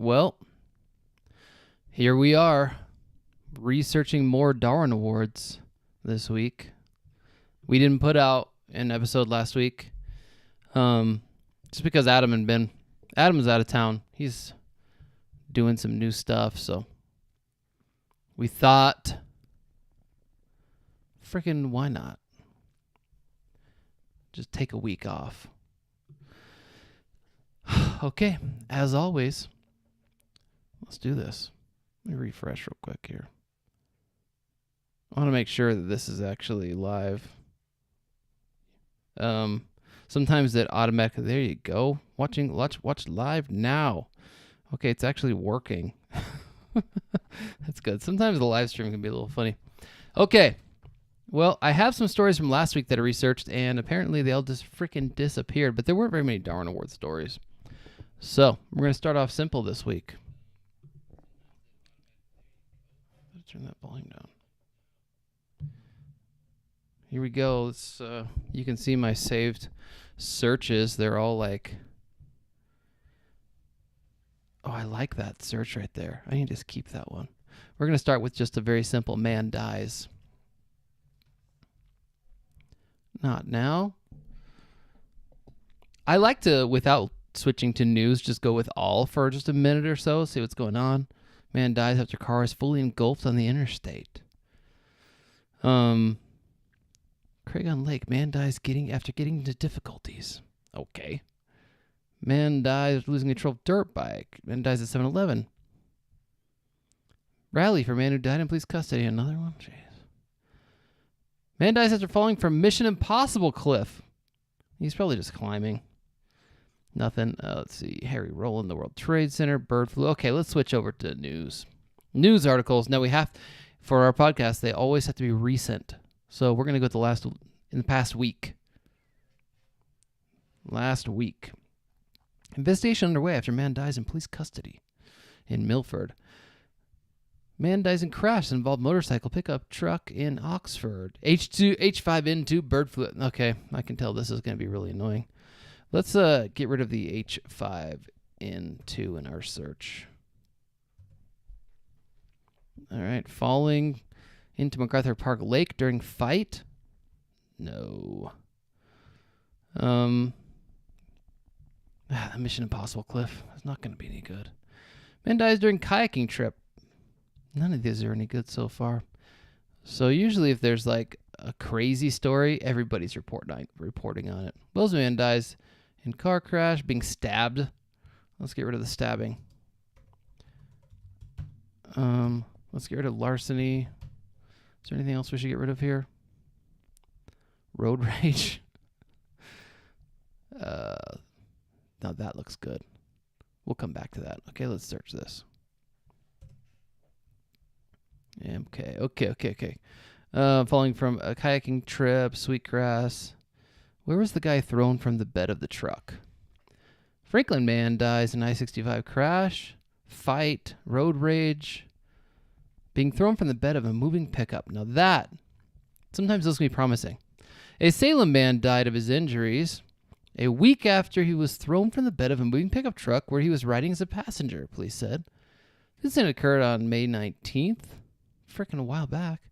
Well, here we are, researching more Darwin Awards this week. We didn't put out an episode last week, just because Adam's out of town. He's doing some new stuff, so we thought, freaking why not? Just take a week off. Okay, as always, let's do this. Let me refresh real quick here. I want to make sure that this is actually live. Sometimes it automatically, there you go. Watch live now. Okay, it's actually working. That's good. Sometimes the live stream can be a little funny. Okay. Well, I have some stories from last week that I researched, and apparently they all just freaking disappeared, but there weren't very many Darwin Award stories. So, we're going to start off simple this week. Let's turn that volume down. Here we go. Let's, you can see my saved searches. They're all like... Oh, I like that search right there. I need to just keep that one. We're going to start with just a very simple man dies. Not now. I like to, without switching to news, just go with all for just a minute or so, see what's going on. Man dies after car is fully engulfed on the interstate. Craig on Lake. Man dies after getting into difficulties. Okay. Man dies losing control of dirt bike. Man dies at 7-Eleven. Rally for man who died in police custody. Another one? Jeez. Man dies after falling from Mission Impossible cliff. He's probably just climbing. Nothing. Let's see. Harry Rowland, the World Trade Center, bird flu. Okay, let's switch over to news. News articles. Now we have, for our podcast, they always have to be recent. So we're going to go with in the past week. Last week. Investigation underway after man dies in police custody in Milford. Man dies in crash involved motorcycle pickup truck in Oxford. H5N2 bird flu. Okay, I can tell this is going to be really annoying. Let's get rid of the H5N2 in our search. All right, falling into MacArthur Park Lake during fight? No. The Mission Impossible cliff is not going to be any good. Man dies during kayaking trip. None of these are any good so far. So usually if there's like a crazy story, everybody's reporting on it. Bozeman dies in car crash, being stabbed. Let's get rid of the stabbing. Let's get rid of larceny. Is there anything else we should get rid of here? Road rage. Now that looks good. We'll come back to that. Okay, let's search this. Okay. Falling from a kayaking trip, Sweetgrass. Where was the guy thrown from the bed of the truck? Franklin man dies in I-65 crash, fight, road rage, being thrown from the bed of a moving pickup. Now that, sometimes those can be promising. A Salem man died of his injuries a week after he was thrown from the bed of a moving pickup truck where he was riding as a passenger, police said. This incident occurred on May 19th. Frickin' a while back.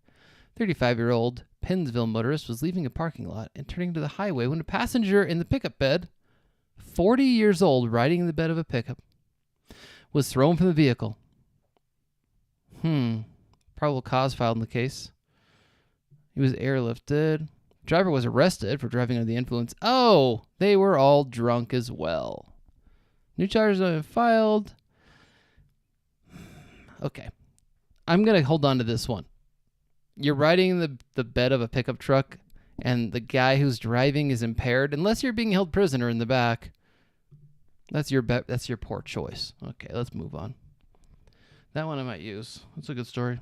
35-year-old Pennsville motorist was leaving a parking lot and turning to the highway when a passenger in the pickup bed, 40 years old, riding in the bed of a pickup, was thrown from the vehicle. Probable cause filed in the case. He was airlifted. Driver was arrested for driving under the influence. Oh, they were all drunk as well. New charges have been filed. Okay. I'm going to hold on to this one. You're riding in the bed of a pickup truck, and the guy who's driving is impaired. Unless you're being held prisoner in the back, that's your poor choice. Okay, let's move on. That one I might use. That's a good story.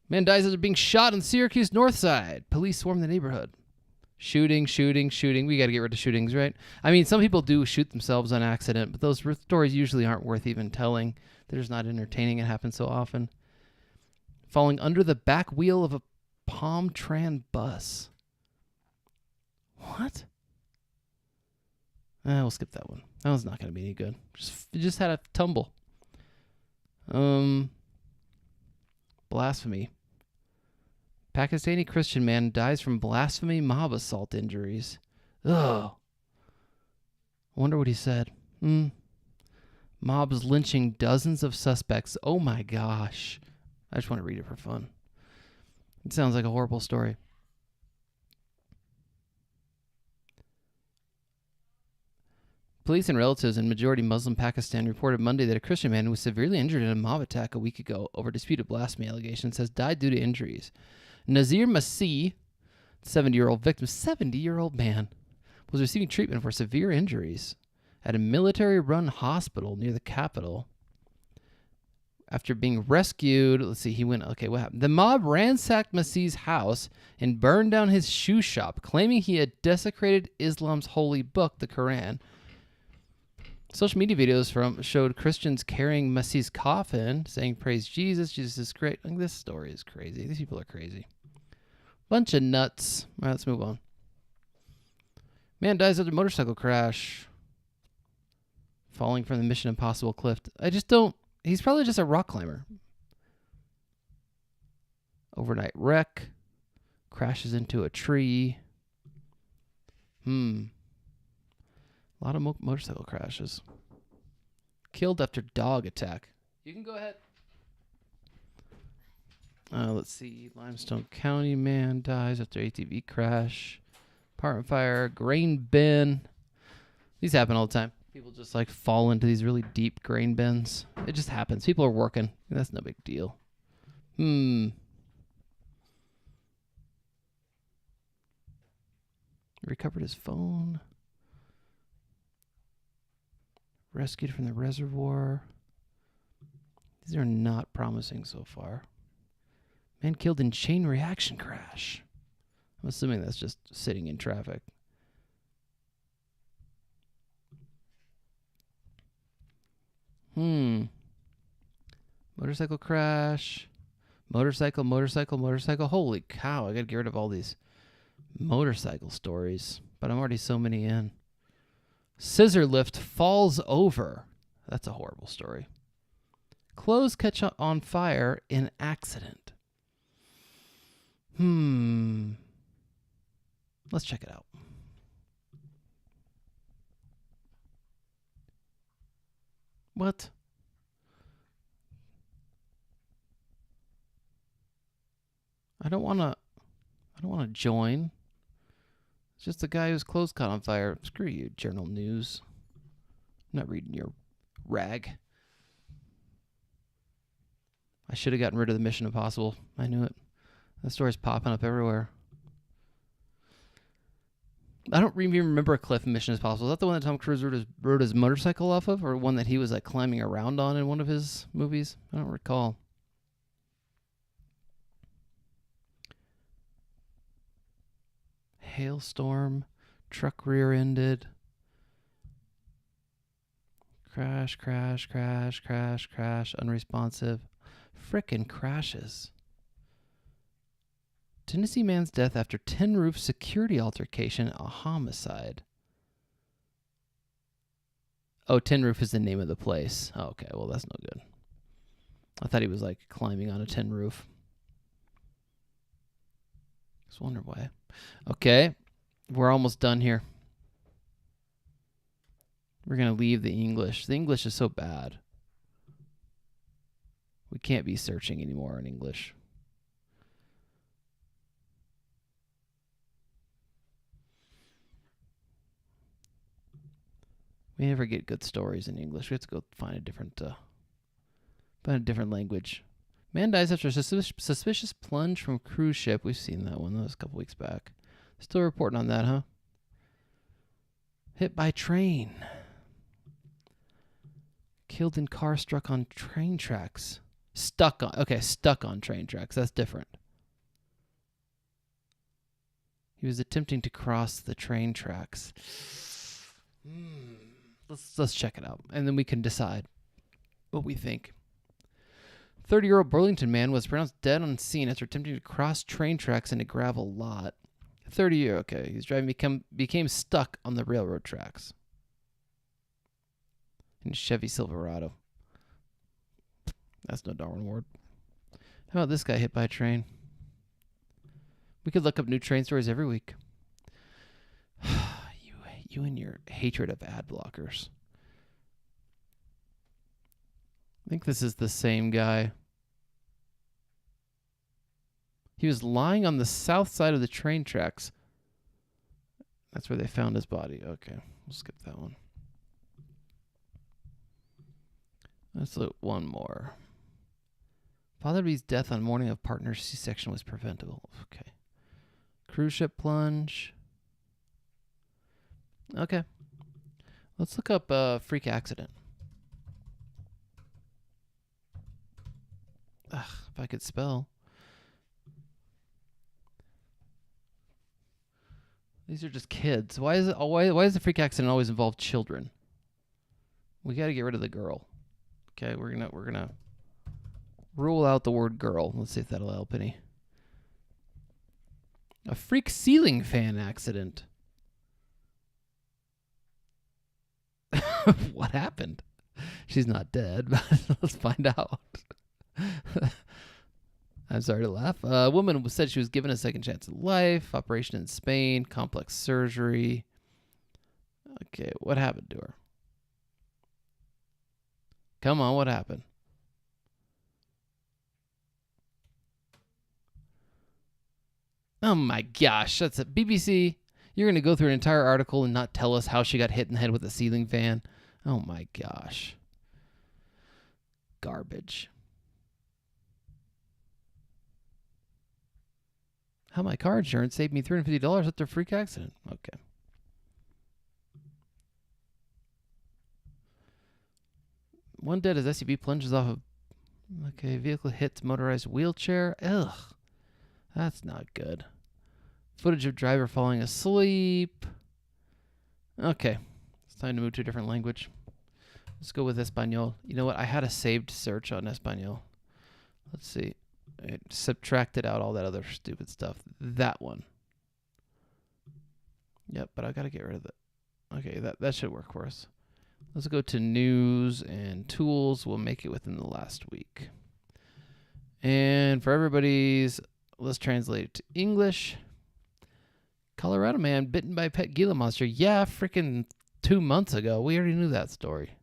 Man dies after being shot on the Syracuse north side. Police swarm the neighborhood. Shooting. We got to get rid of shootings, right? I mean, some people do shoot themselves on accident, but those stories usually aren't worth even telling. They're just not entertaining. It happens so often. Falling under the back wheel of a Palm Tran bus. What? We'll skip that one. That was not going to be any good. Just had a tumble. Blasphemy. Pakistani Christian man dies from blasphemy mob assault injuries. Ugh. Wonder what he said. Mobs lynching dozens of suspects. Oh my gosh. I just want to read it for fun. It sounds like a horrible story. Police and relatives in majority Muslim Pakistan reported Monday that a Christian man who was severely injured in a mob attack a week ago over disputed blasphemy allegations has died due to injuries. Nazir Masih, 70-year-old victim, 70-year-old man, was receiving treatment for severe injuries at a military-run hospital near the capital. After being rescued, what happened? The mob ransacked Masih's house and burned down his shoe shop, claiming he had desecrated Islam's holy book, the Quran. Social media videos showed Christians carrying Masih's coffin, saying, "Praise Jesus, Jesus is great." This story is crazy. These people are crazy. Bunch of nuts. All right, let's move on. Man dies after motorcycle crash. Falling from the Mission Impossible cliff. He's probably just a rock climber. Overnight wreck. Crashes into a tree. A lot of motorcycle crashes. Killed after dog attack. You can go ahead. Let's see. Limestone County man dies after ATV crash. Apartment fire. Grain bin. These happen all the time. People just fall into these really deep grain bins. It just happens. People are working. That's no big deal. Recovered his phone. Rescued from the reservoir. These are not promising so far. Man killed in chain reaction crash. I'm assuming that's just sitting in traffic. Motorcycle crash. Motorcycle. Holy cow, I gotta get rid of all these motorcycle stories. But I'm already so many in. Scissor lift falls over. That's a horrible story. Clothes catch on fire in accident. Let's check it out. What? I don't want to join. It's just the guy whose clothes caught on fire. Screw you, Journal News. I'm not reading your rag. I should have gotten rid of the Mission Impossible. I knew it. That story's popping up everywhere. I don't even remember a cliff in Mission Impossible. Is that the one that Tom Cruise rode his motorcycle off of? Or one that he was climbing around on in one of his movies? I don't recall. Hailstorm. Truck rear-ended. Crash. Unresponsive. Frickin' crashes. Tennessee man's death after tin roof security altercation, a homicide. Oh, tin roof is the name of the place. Oh, okay, well, that's no good. I thought he was climbing on a tin roof. Just wonder why. Okay, we're almost done here. We're going to leave the English. The English is so bad. We can't be searching anymore in English. We never get good stories in English. We have to go find a different language. Man dies after a suspicious plunge from cruise ship. We've seen that one. That was a couple weeks back. Still reporting on that, huh? Hit by train. Killed in car struck on train tracks. Stuck on train tracks. That's different. He was attempting to cross the train tracks. Let's check it out, and then we can decide what we think. 30-year-old Burlington man was pronounced dead on scene after attempting to cross train tracks in a gravel lot. 30-year, okay. He's driving became stuck on the railroad tracks. in Chevy Silverado. That's no Darwin Award. How about this guy hit by a train? We could look up new train stories every week. You and your hatred of ad blockers. I think this is the same guy. He was lying on the south side of the train tracks. That's where they found his body. Okay, we'll skip that one. Let's look at one more. Father B's death on morning of partner C-section was preventable. Okay. Cruise ship plunge. Okay. Let's look up freak accident. Ugh, if I could spell. These are just kids. Why is the freak accident always involve children? We got to get rid of the girl. Okay, we're gonna rule out the word girl. Let's see if that'll help any. A freak ceiling fan accident. What happened? She's not dead, but let's find out. I'm sorry to laugh. A woman said she was given a second chance at life. Operation in Spain. Complex surgery. Okay, what happened to her? Come on, what happened? Oh my gosh, that's a BBC. You're going to go through an entire article and not tell us how she got hit in the head with a ceiling fan? Oh my gosh. Garbage. How my car insurance saved me $350 after a freak accident. Okay. One dead as SUV plunges off of... Okay, vehicle hits motorized wheelchair. Ugh. That's not good. Footage of driver falling asleep. Okay. It's time to move to a different language. Let's go with Espanol. You know what? I had a saved search on Espanol. Let's see. It subtracted out all that other stupid stuff. That one. Yep, but I got to get rid of it. Okay, that should work for us. Let's go to news and tools. We'll make it within the last week. And for everybody's, let's translate it to English. Colorado man bitten by pet Gila monster. Yeah, freaking 2 months ago. We already knew that story.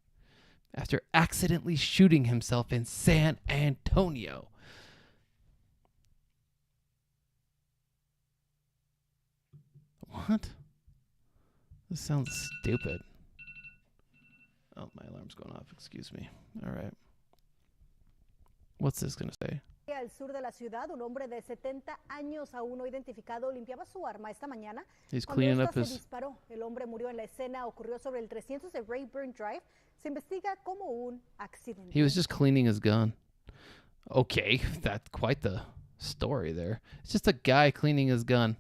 After accidentally shooting himself in San Antonio. What? This sounds stupid. Oh, my alarm's going off. Excuse me. All right. What's this going to say? Al sur de la ciudad, un hombre de 70 años aún no identificado limpiaba su arma esta mañana. He's cleaning up his... se disparó. El hombre murió en la escena. Ocurrió sobre el 300 de Rayburn Drive. Se investiga como un accidente. He was just cleaning his gun. Okay, that's quite the story there. It's just a guy cleaning his gun.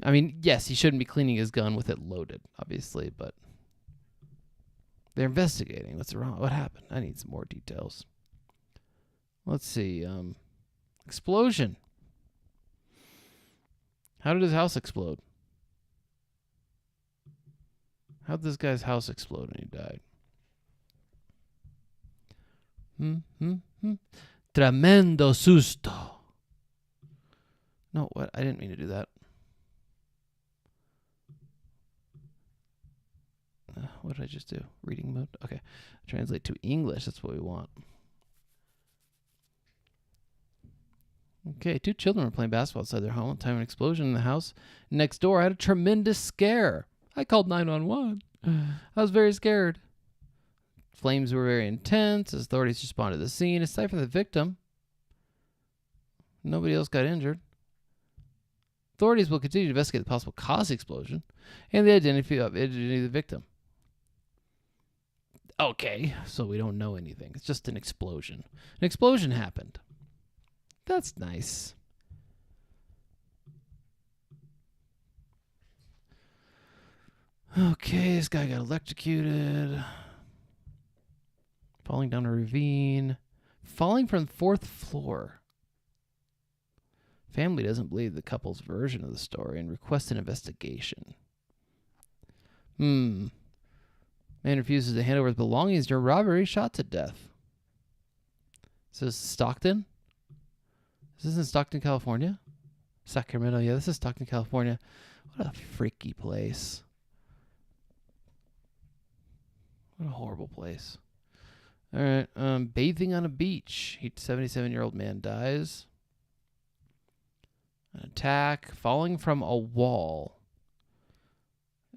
I mean, yes, he shouldn't be cleaning his gun with it loaded, obviously, but they're investigating. What's wrong? What happened? I need some more details. Let's see. Explosion. How did his house explode? How did this guy's house explode and he died? Tremendo susto. No, what? I didn't mean to do that. What did I just do? Reading mode? Okay. Translate to English. That's what we want. Okay, 2 children were playing basketball outside their home at the time of an explosion in the house next door. I had a tremendous scare. I called 911. I was very scared. Flames were very intense. As authorities responded to the scene, aside from the victim, nobody else got injured. Authorities will continue to investigate the possible cause of the explosion and the identity of the victim. Okay, so we don't know anything. It's just an explosion. An explosion happened. That's nice. Okay, this guy got electrocuted. Falling down a ravine. Falling from the 4th floor. Family doesn't believe the couple's version of the story and requests an investigation. Man refuses to hand over his belongings during robbery, shot to death. This is Stockton? Is this in Stockton, California? Sacramento. Yeah, this is Stockton, California. What a freaky place. What a horrible place. All right. Bathing on a beach. 77-year-old man dies. An attack. Falling from a wall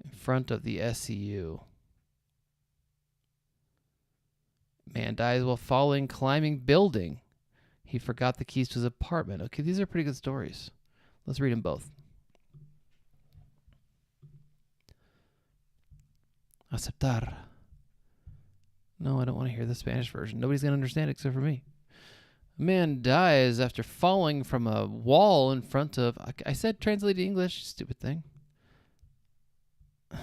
in front of the SCU. Man dies while falling, climbing building. He forgot the keys to his apartment. Okay, these are pretty good stories. Let's read them both. Aceptar. No, I don't want to hear the Spanish version. Nobody's going to understand it except for me. A man dies after falling from a wall in front of... I said translate to English. Stupid thing. Gosh.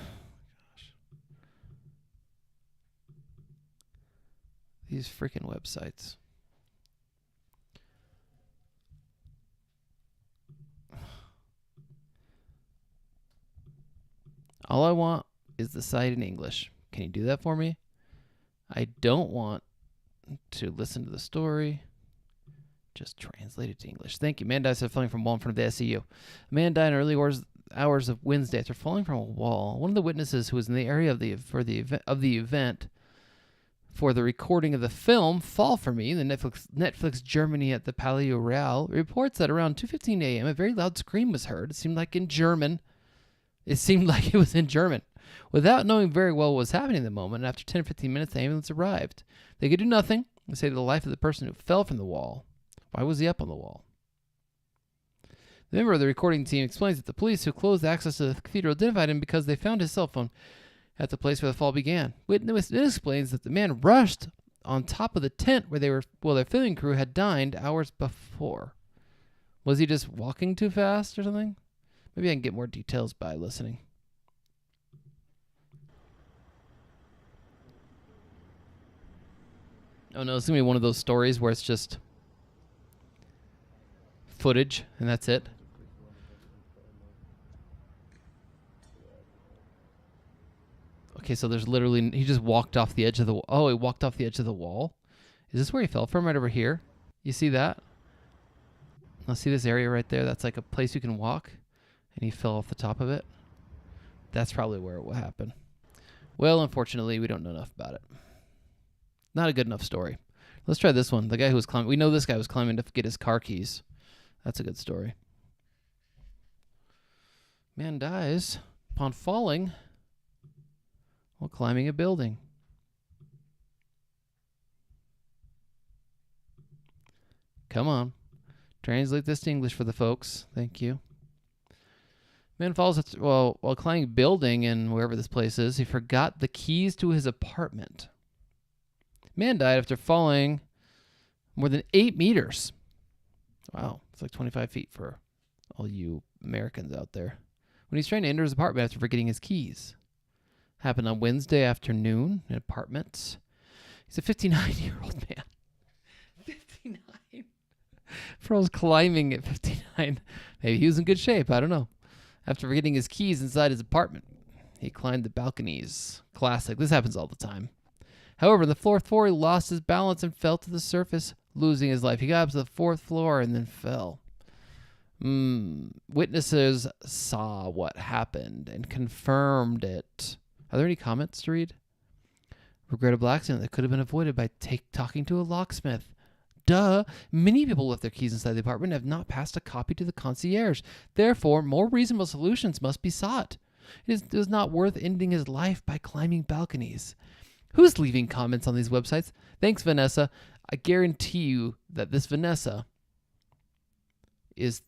These freaking websites. All I want is the site in English. Can you do that for me? I don't want to listen to the story. Just translate it to English. Thank you. Man dies after falling from a wall in front of the SCU. A man died in early hours of Wednesday after falling from a wall. One of the witnesses who was in the area of the event for the recording of the film Fall for Me, the Netflix Germany at the Palais Royal, reports that around 2:15 a.m. a very loud scream was heard. It seemed like it was in German. Without knowing very well what was happening in the moment, after 10 or 15 minutes, the ambulance arrived. They could do nothing to save the life of the person who fell from the wall. Why was he up on the wall? The member of the recording team explains that the police who closed access to the cathedral identified him because they found his cell phone at the place where the fall began. Witness explains that the man rushed on top of the tent where their filming crew had dined hours before. Was he just walking too fast or something? Maybe I can get more details by listening. Oh no, it's going to be one of those stories where it's just footage and that's it. Okay, so there's literally... He just walked off the edge of the... he walked off the edge of the wall? Is this where he fell from, right over here? You see that? Now see this area right there? That's like a place you can walk. And he fell off the top of it. That's probably where it will happen. Well, unfortunately, we don't know enough about it. Not a good enough story. Let's try this one. The guy who was climbing... We know this guy was climbing to get his car keys. That's a good story. Man dies upon falling while climbing a building. Come on. Translate this to English for the folks. Thank you. Man falls while climbing a building in wherever this place is. He forgot the keys to his apartment. Man died after falling more than 8 meters. Wow. It's like 25 feet for all you Americans out there. When he's trying to enter his apartment after forgetting his keys. Happened on Wednesday afternoon in apartments. He's a 59-year-old man. 59. Fro's climbing at 59. Maybe he was in good shape. I don't know. After forgetting his keys inside his apartment, he climbed the balconies. Classic. This happens all the time. However, on the fourth floor, he lost his balance and fell to the surface, losing his life. He got up to the 4th floor and then fell. Witnesses saw what happened and confirmed it. Are there any comments to read? Regrettable accident that could have been avoided by talking to a locksmith. Duh. Many people left their keys inside the apartment and have not passed a copy to the concierge. Therefore, more reasonable solutions must be sought. It is not worth ending his life by climbing balconies. Who's leaving comments on these websites? Thanks, Vanessa. I guarantee you that this Vanessa is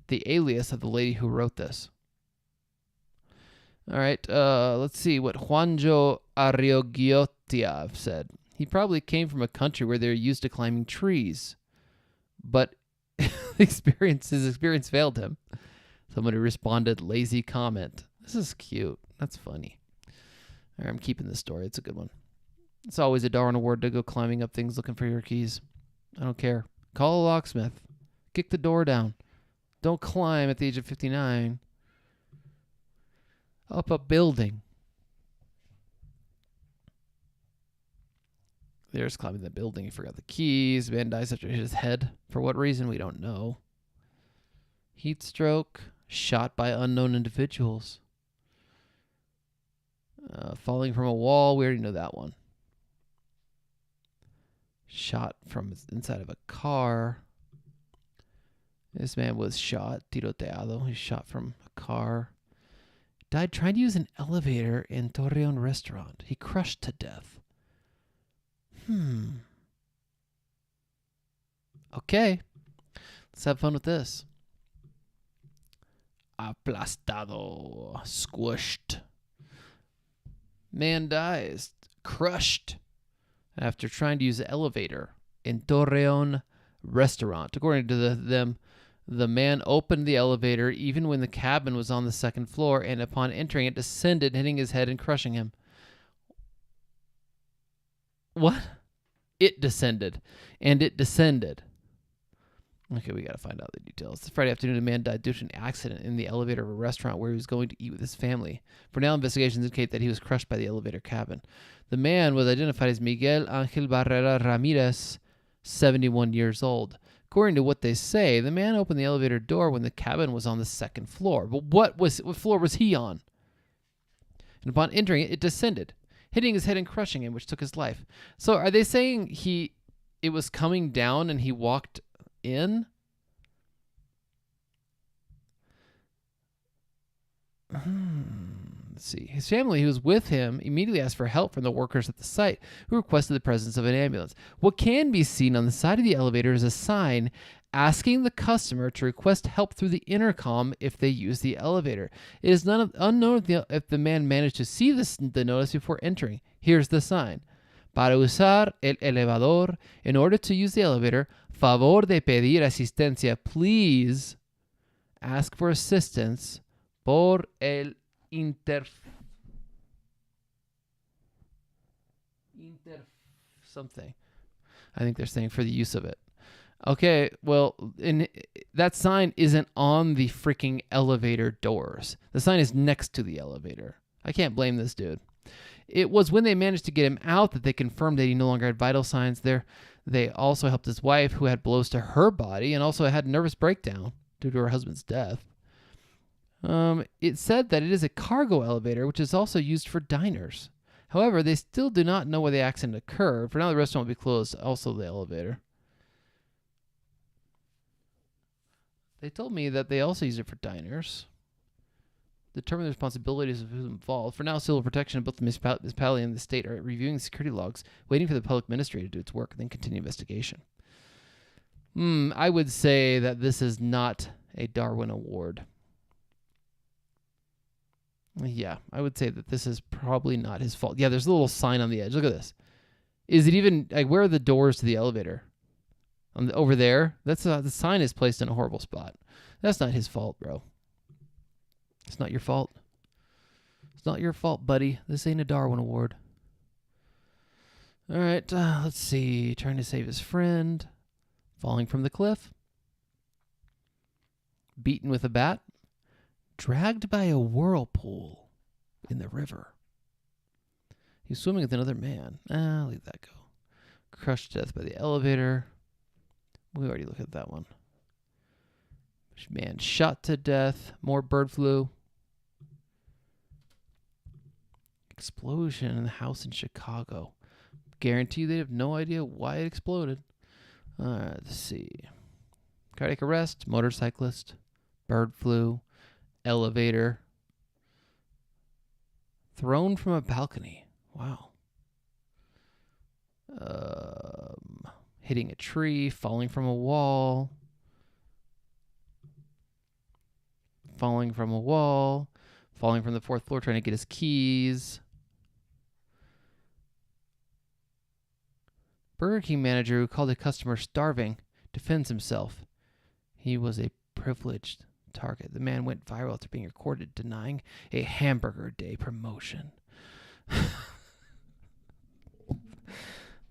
the alias of the lady who wrote this. All right, let's see what Juanjo Arriogiotia said. He probably came from a country where they're used to climbing trees, but his experience failed him. Somebody responded, lazy comment. This is cute. That's funny. All right, I'm keeping this story. It's a good one. It's always a Darwin Award to go climbing up things looking for your keys. I don't care. Call a locksmith. Kick the door down. Don't climb at the age of 59 up a building. There's climbing the building. He forgot the keys. Man dies after hit his head. For what reason, we don't know. Heat stroke. Shot by unknown individuals. Falling from a wall. We already know that one. Shot from inside of a car. This man was shot. Tiroteado. He's shot from a car. Died trying to use an elevator in Torreon restaurant. He crushed to death. Okay. Let's have fun with this. Aplastado. Squished. Man dies. Crushed. After trying to use the elevator in Torreon restaurant. According to them, the man opened the elevator even when the cabin was on the second floor, and upon entering it descended, hitting his head and crushing him. What? It descended. And it descended. Okay, we got to find out the details. Friday afternoon, a man died due to an accident in the elevator of a restaurant where he was going to eat with his family. For now, investigations indicate that he was crushed by the elevator cabin. The man was identified as Miguel Ángel Barrera Ramirez, 71 years old. According to what they say, the man opened the elevator door when the cabin was on the second floor. But what floor was he on? And upon entering it, it descended, hitting his head and crushing him, which took his life. So are they saying it was coming down and he walked in? Let's see. His family, who was with him, immediately asked for help from the workers at the site, who requested the presence of an ambulance. What can be seen on the side of the elevator is a sign asking the customer to request help through the intercom if they use the elevator. It is unknown if the man managed to see the notice before entering. Here's the sign. Para usar el elevador, in order to use the elevator, favor de pedir asistencia, please ask for assistance por el something. I think they're saying for the use of it. Okay, well, that sign isn't on the freaking elevator doors. The sign is next to the elevator. I can't blame this dude. It was when they managed to get him out that they confirmed that he no longer had vital signs there. They also helped his wife, who had blows to her body and also had a nervous breakdown due to her husband's death. It said that it is a cargo elevator, which is also used for diners. However, they still do not know where the accident occurred. For now, the restaurant will be closed, also the elevator. They told me that they also use it for diners. Determine the responsibilities of who's involved. For now, civil protection of both the municipality and the state are reviewing the security logs, waiting for the public ministry to do its work, and then continue investigation. I would say that this is not a Darwin Award. Yeah, I would say that this is probably not his fault. Yeah, there's a little sign on the edge. Look at this. Is it even, like, where are the doors to the elevator? Over there? The sign is placed in a horrible spot. That's not his fault, bro. It's not your fault. It's not your fault, buddy. This ain't a Darwin Award. All right, let's see. Trying to save his friend. Falling from the cliff. Beaten with a bat. Dragged by a whirlpool in the river. He's swimming with another man. Leave that go. Crushed to death by the elevator. We already looked at that one. Man shot to death. More bird flu. Explosion in the house in Chicago. Guarantee they have no idea why it exploded. Let's see. Cardiac arrest. Motorcyclist. Bird flu. Elevator. Thrown from a balcony. Wow. Hitting a tree. Falling from a wall. Falling from a wall. Falling from the fourth floor trying to get his keys. Burger King manager who called a customer starving defends himself. He was a privileged target. The man went viral after being recorded denying a Hamburger Day promotion.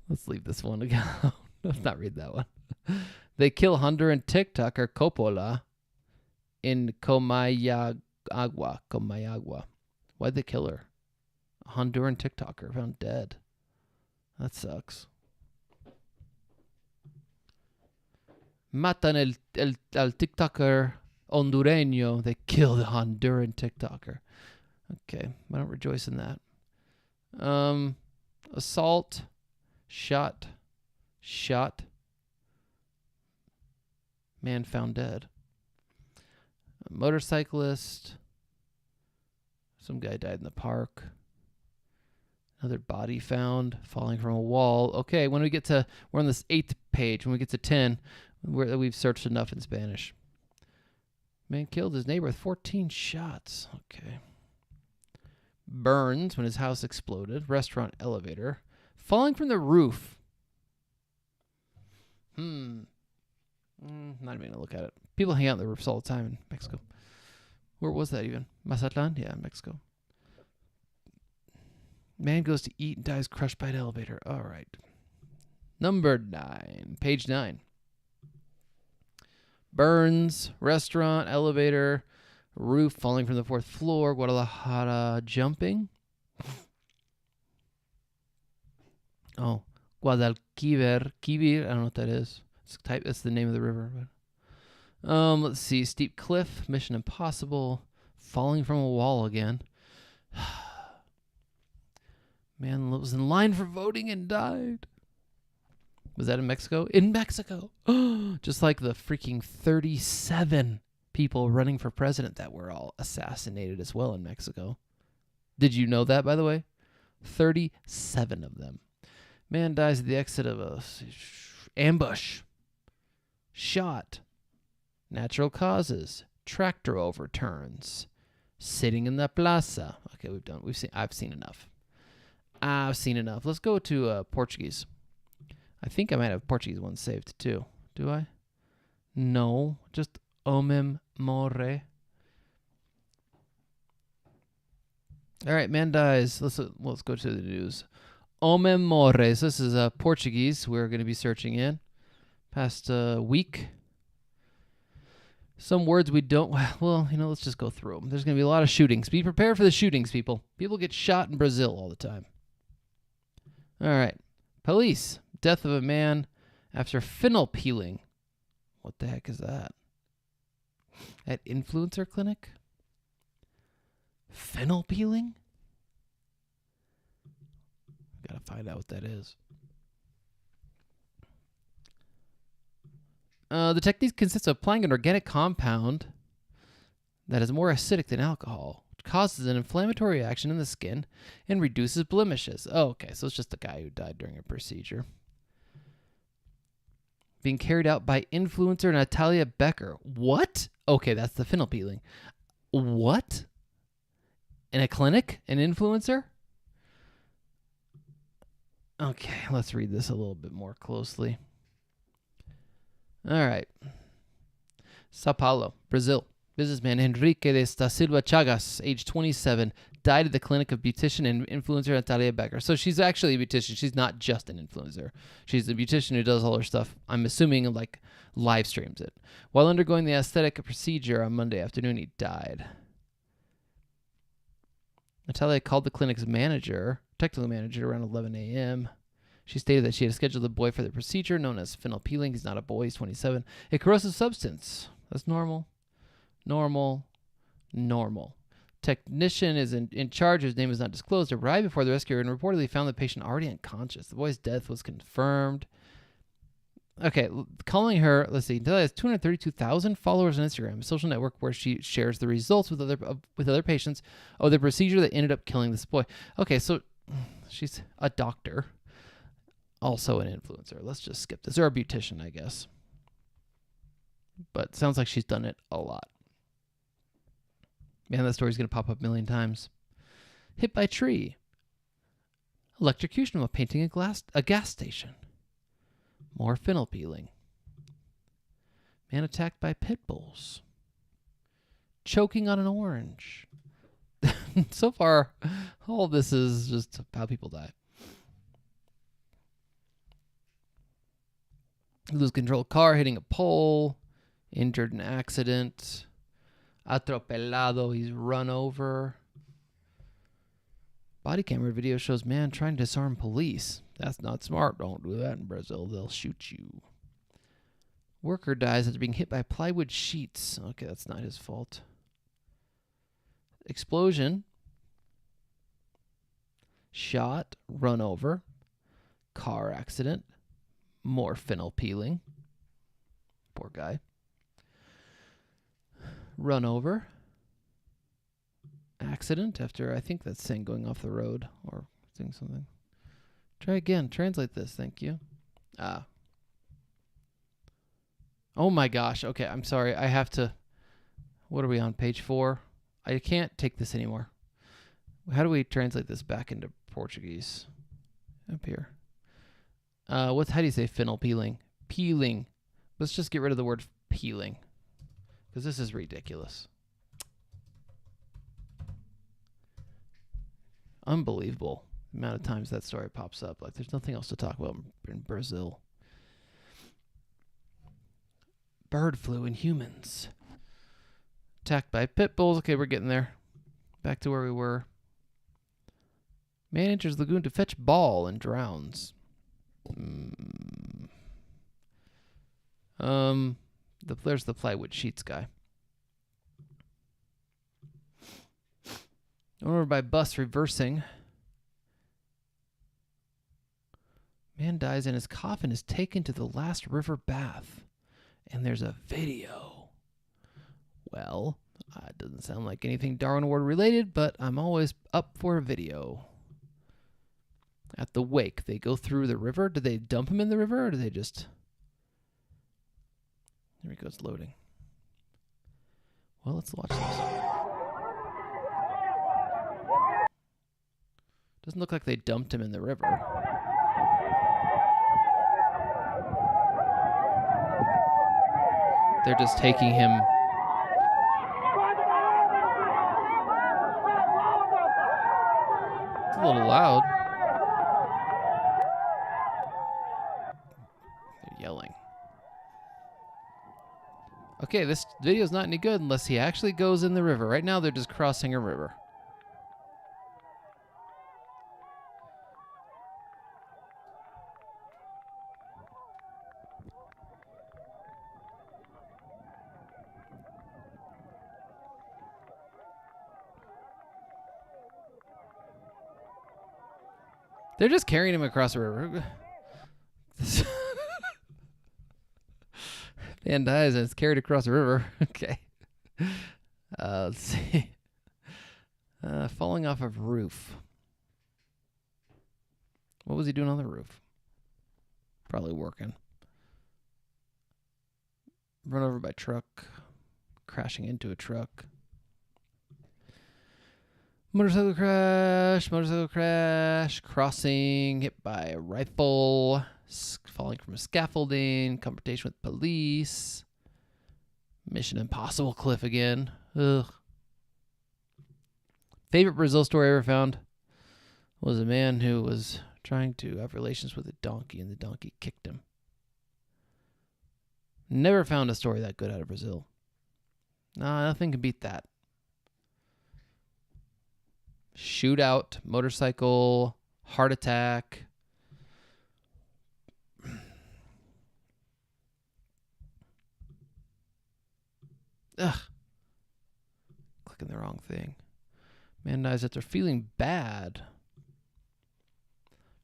Let's leave this one again. Let's not read that one. They kill Honduran TikToker Coppola in Comayagua. Why'd they kill her? A Honduran TikToker found dead. That sucks. Matan al TikToker hondureño. They killed the Honduran TikToker. Okay, I don't rejoice in that. Assault, shot, man found dead. A motorcyclist, some guy died in the park. Another body found falling from a wall. Okay, we're on this 8th page. When we get to 10, we've searched enough in Spanish. Man killed his neighbor with 14 shots. Okay. Burns when his house exploded. Restaurant elevator. Falling from the roof. Not even going to look at it. People hang out on the roofs all the time in Mexico. Where was that even? Mazatlan? Yeah, Mexico. Man goes to eat and dies crushed by an elevator. All right. Number 9. Page 9. Burns, restaurant, elevator, roof falling from the 4th floor, Guadalajara jumping. Oh, Guadalquivir. I don't know what that is. It's the name of the river. But let's see. Steep cliff, Mission Impossible, falling from a wall again. Man was in line for voting and died. Was that in Mexico? In Mexico. Just like the freaking 37 people running for president that were all assassinated as well in Mexico. Did you know that, by the way? 37 of them. Man dies at the exit of a ambush. Shot. Natural causes. Tractor overturns. Sitting in the plaza. Okay, I've seen enough. Let's go to Portuguese. I think I might have Portuguese ones saved too. Do I? No, just homem more. All right, man dies. Let's go to the news. Homem mores. This is Portuguese. We're going to be searching in past week. Some words we don't. Well, let's just go through them. There's going to be a lot of shootings. Be prepared for the shootings, people. People get shot in Brazil all the time. All right, police. Death of a man after fennel peeling. What the heck is that? At influencer clinic? Fennel peeling? Gotta find out what that is. The technique consists of applying an organic compound that is more acidic than alcohol, which causes an inflammatory reaction in the skin and reduces blemishes. Oh, okay, so it's just a guy who died during a procedure. Being carried out by influencer Natalia Becker. What? Okay, that's the fennel peeling. What? In a clinic? An influencer? Okay, let's read this a little bit more closely. All right. Sao Paulo, Brazil. Businessman Enrique de da Silva Chagas, age 27, died at the clinic of beautician and influencer Natalia Becker. So she's actually a beautician. She's not just an influencer. She's a beautician who does all her stuff, I'm assuming, like live streams it. While undergoing the aesthetic procedure on Monday afternoon, he died. Natalia called the clinic's technical manager, around 11 a.m. She stated that she had scheduled a boy for the procedure, known as fennel peeling. He's not a boy, he's 27. A corrosive substance. That's normal. Normal. Technician is in charge. His name is not disclosed. Arrived before the rescuer and reportedly found the patient already unconscious. The boy's death was confirmed. Okay, calling her, let's see, Natalia has 232,000 followers on Instagram, a social network where she shares the results with other patients of the procedure that ended up killing this boy. Okay, so she's a doctor, also an influencer. Let's just skip this. Or a beautician, I guess. But sounds like she's done it a lot. Man, that story's going to pop up a million times. Hit by tree. Electrocution while painting a gas station. More fennel peeling. Man attacked by pit bulls. Choking on an orange. So far, all this is just how people die. Lose control car hitting a pole. Injured in accident. Atropellado, he's run over. Body camera video shows man trying to disarm police. That's not smart. Don't do that in Brazil. They'll shoot you. Worker dies after being hit by plywood sheets. Okay, that's not his fault. Explosion. Shot, run over. Car accident. More fennel peeling. Poor guy. Run over. Accident after, I think that's saying going off the road or saying something. Try again. Translate this. Thank you. Oh my gosh. Okay, I'm sorry. I have to. What are we on? Page 4? I can't take this anymore. How do we translate this back into Portuguese? Up here. How do you say fennel peeling? Peeling. Let's just get rid of the word peeling, because this is ridiculous. Unbelievable the amount of times that story pops up. Like, there's nothing else to talk about in Brazil. Bird flu in humans. Attacked by pit bulls. Okay, we're getting there. Back to where we were. Man enters lagoon to fetch ball and drowns. There's the plywood sheets guy. Over by bus reversing. Man dies and his coffin is taken to the last river bath. And there's a video. Well, it doesn't sound like anything Darwin Award related, but I'm always up for a video. At the wake, they go through the river. Do they dump him in the river, or do they just... There we go, it's loading. Well, let's watch this. Doesn't look like they dumped him in the river. They're just taking him... It's a little loud. They're yelling. Okay, this video's not any good unless he actually goes in the river. Right now, they're just crossing a river. They're just carrying him across the river. Man dies and is carried across the river. Okay. Let's see. Falling off of roof. What was he doing on the roof? Probably working. Run over by truck. Crashing into a truck. Motorcycle crash, crossing, hit by a rifle, falling from a scaffolding, confrontation with police, Mission Impossible cliff again. Ugh. Favorite Brazil story I ever found was a man who was trying to have relations with a donkey, and the donkey kicked him. Never found a story that good out of Brazil. Nah, nothing can beat that. Shootout, motorcycle, heart attack. Ugh. Clicking the wrong thing. Man dies after feeling bad.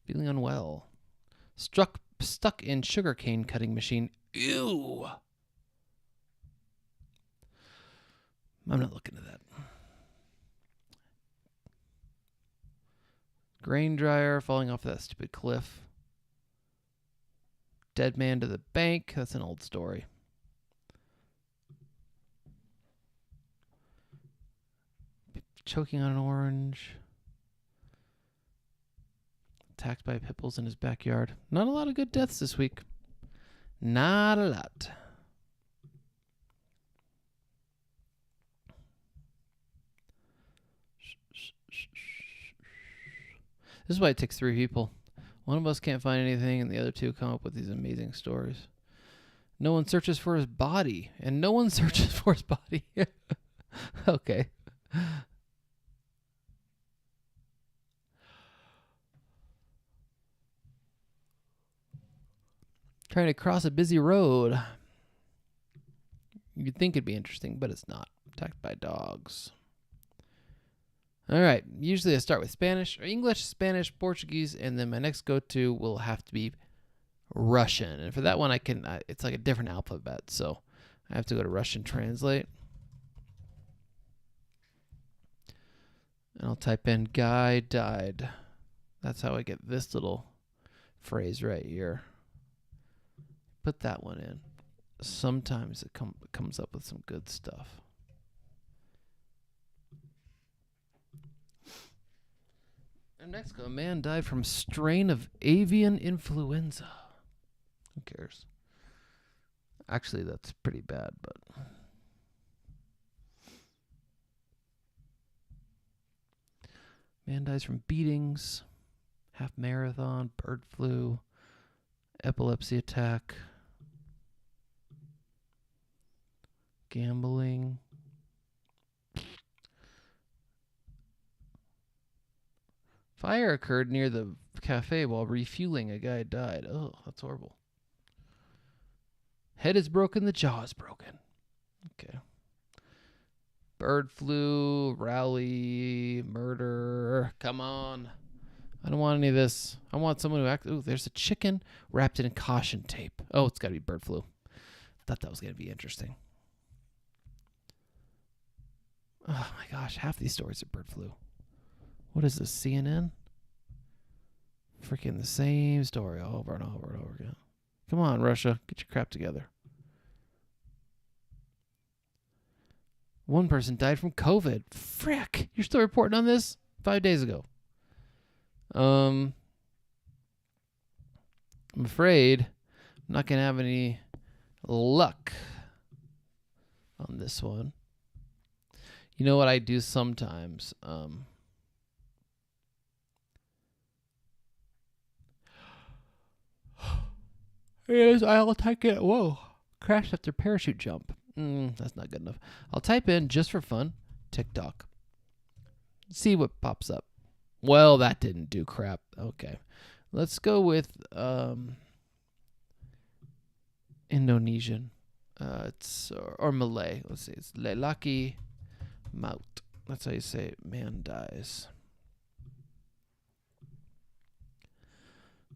Feeling unwell. Stuck in sugarcane cutting machine. Ew. I'm not looking at that. Grain dryer falling off that stupid cliff. Dead man to the bank. That's an old story. Choking on an orange. Attacked by pit bulls in his backyard. Not a lot of good deaths this week. Not a lot. This is why it takes 3 people. One of us can't find anything, and the other 2 come up with these amazing stories. No one searches for his body, and no one searches for his body. Okay. Trying to cross a busy road. You'd think it'd be interesting, but it's not. Attacked by dogs. All right. Usually I start with Spanish or English, Spanish, Portuguese, and then my next go-to will have to be Russian. And for that one, it's like a different alphabet, so I have to go to Russian Translate. And I'll type in guy died. That's how I get this little phrase right here. Put that one in. Sometimes it comes up with some good stuff. In Mexico, a man died from strain of avian influenza. Who cares? Actually, that's pretty bad, but... Man dies from beatings, half marathon, bird flu, epilepsy attack, gambling. Fire occurred near the cafe while refueling. A guy died. Oh, that's horrible. Head is broken, the jaw is broken. Okay. Bird flu, rally, murder. Come on. I don't want any of this. I want someone who acts. Ooh, there's a chicken wrapped in caution tape. Oh, it's got to be bird flu. Thought that was going to be interesting. Oh my gosh, half these stories are bird flu. What is this, CNN? Freaking the same story over and over and over again. Come on, Russia, get your crap together. One person died from COVID. Frick, you're still reporting on this? 5 days ago. I'm afraid I'm not going to have any luck on this one. You know what I do sometimes? Yes, I'll take it. Whoa. Crashed after parachute jump. That's not good enough. I'll type in, just for fun, TikTok. See what pops up. Well, that didn't do crap. Okay. Let's go with Indonesian. It's or Malay. Let's see. It's lelaki maut. That's how you say it. Man dies.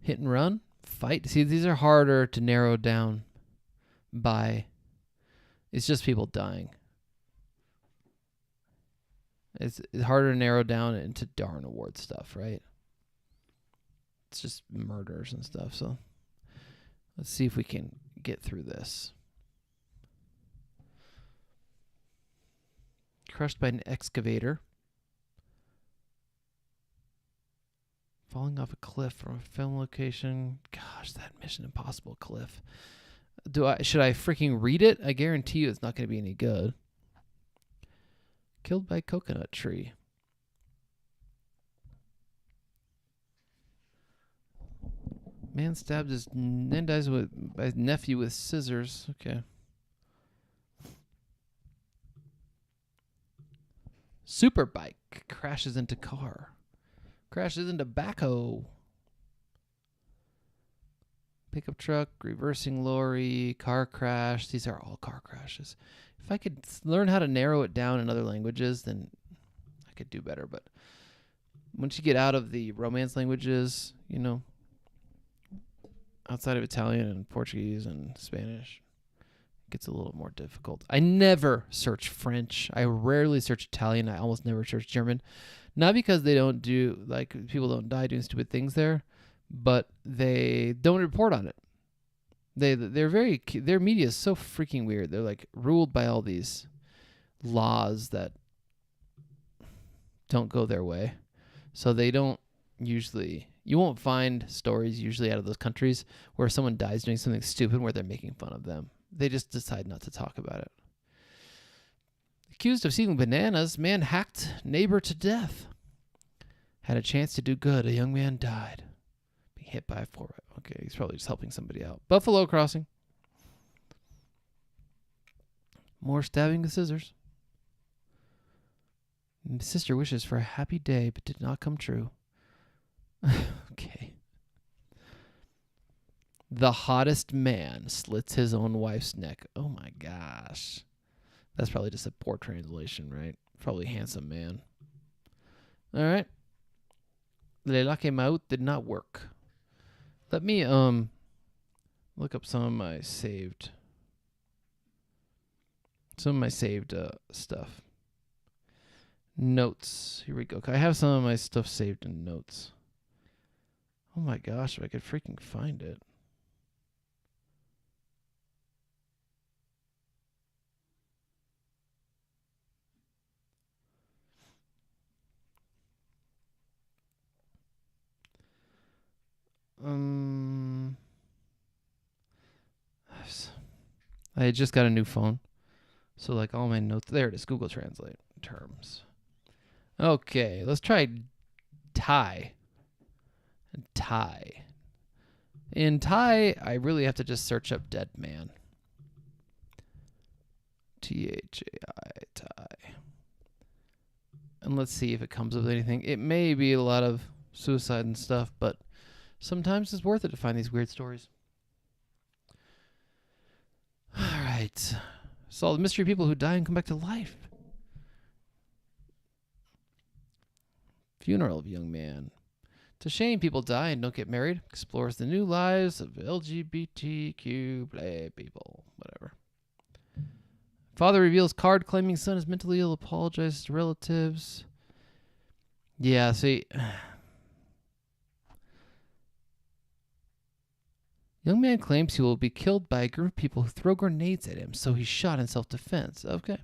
Hit and run. Fight. See, these are harder to narrow down by. It's just people dying. It's harder to narrow down into Darwin Awards stuff, right? It's just murders and stuff. So let's see if we can get through this. Crushed by an excavator. Falling off a cliff from a film location. Gosh, that Mission Impossible cliff. Should I freaking read it? I guarantee you it's not going to be any good. Killed by coconut tree. Man stabbed his by his nephew with scissors. Okay. Superbike crashes into car. Crashes into backhoe. Pickup truck, reversing lorry, car crash. These are all car crashes. If I could learn how to narrow it down in other languages, then I could do better. But once you get out of the Romance languages, you know, outside of Italian and Portuguese and Spanish, it gets a little more difficult. I never search French. I rarely search Italian. I almost never search German. Not because they don't do, like, people don't die doing stupid things there, but they don't report on it. Their media is so freaking weird. They're like ruled by all these laws that don't go their way. So they don't usually, you won't find stories usually out of those countries where someone dies doing something stupid where they're making fun of them. They just decide not to talk about it. Accused of stealing bananas, man hacked neighbor to death. Had a chance to do good. A young man died. Being hit by a 4. Okay, he's probably just helping somebody out. Buffalo Crossing. More stabbing with scissors. Sister wishes for a happy day, but did not come true. Okay. The hottest man slits his own wife's neck. Oh my gosh. That's probably just a poor translation, right? Probably handsome man. All right. Lelake Maut did not work. Let me look up some of my saved stuff. Notes. Here we go. I have some of my stuff saved in notes. Oh my gosh, if I could freaking find it. I just got a new phone. So like all my notes, there it is, Google Translate terms. Okay, let's try Thai. Thai. In Thai, I really have to just search up dead man. Thai, Thai. And let's see if it comes up with anything. It may be a lot of suicide and stuff, but sometimes it's worth it to find these weird stories. All right. Solve the mystery of people who die and come back to life. Funeral of young man. It's a shame people die and don't get married. Explores the new lives of LGBTQ people. Whatever. Father reveals card claiming son is mentally ill. Apologizes to relatives. Yeah, see. Young man claims he will be killed by a group of people who throw grenades at him, so he shot in self-defense. Okay.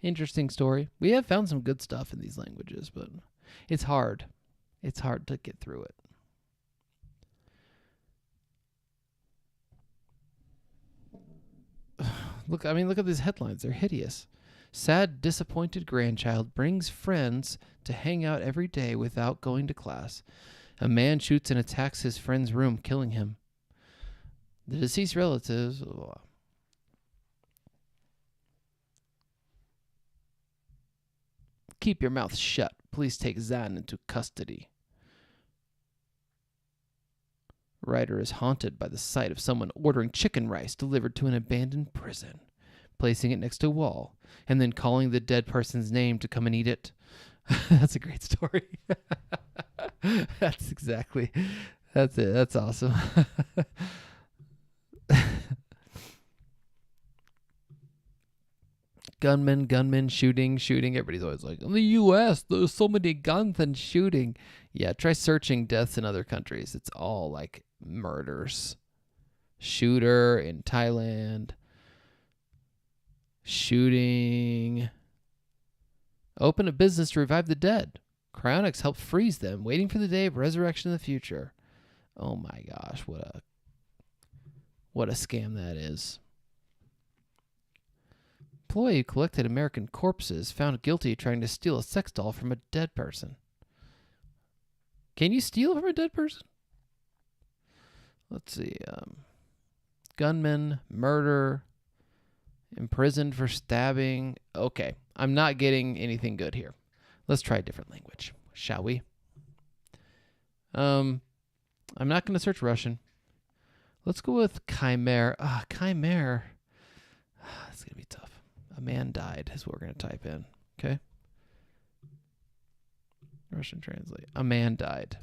Interesting story. We have found some good stuff in these languages, but it's hard. It's hard to get through it. Look at these headlines. They're hideous. Sad, disappointed grandchild brings friends to hang out every day without going to class. A man shoots and attacks his friend's room, killing him. The deceased relatives... Keep your mouth shut. Police take Zan into custody. Writer is haunted by the sight of someone ordering chicken rice delivered to an abandoned prison, placing it next to a wall, and then calling the dead person's name to come and eat it. That's a great story. That's it. That's awesome. Gunmen, shooting. Everybody's always like, in the U.S., there's so many guns and shooting. Yeah, try searching deaths in other countries. It's all like murders. Shooter in Thailand. Shooting. Open a business to revive the dead. Cryonics help freeze them, waiting for the day of resurrection in the future. Oh my gosh, what a scam that is. Employee who collected American corpses found guilty trying to steal a sex doll from a dead person. Can you steal from a dead person? Let's see. Gunman, murder, imprisoned for stabbing. Okay, I'm not getting anything good here. Let's try a different language, shall we? I'm not going to search Russian. Let's go with Khmer. Khmer. It's going to be tough. A man died is what we're going to type in. Okay. Russian translate. A man died.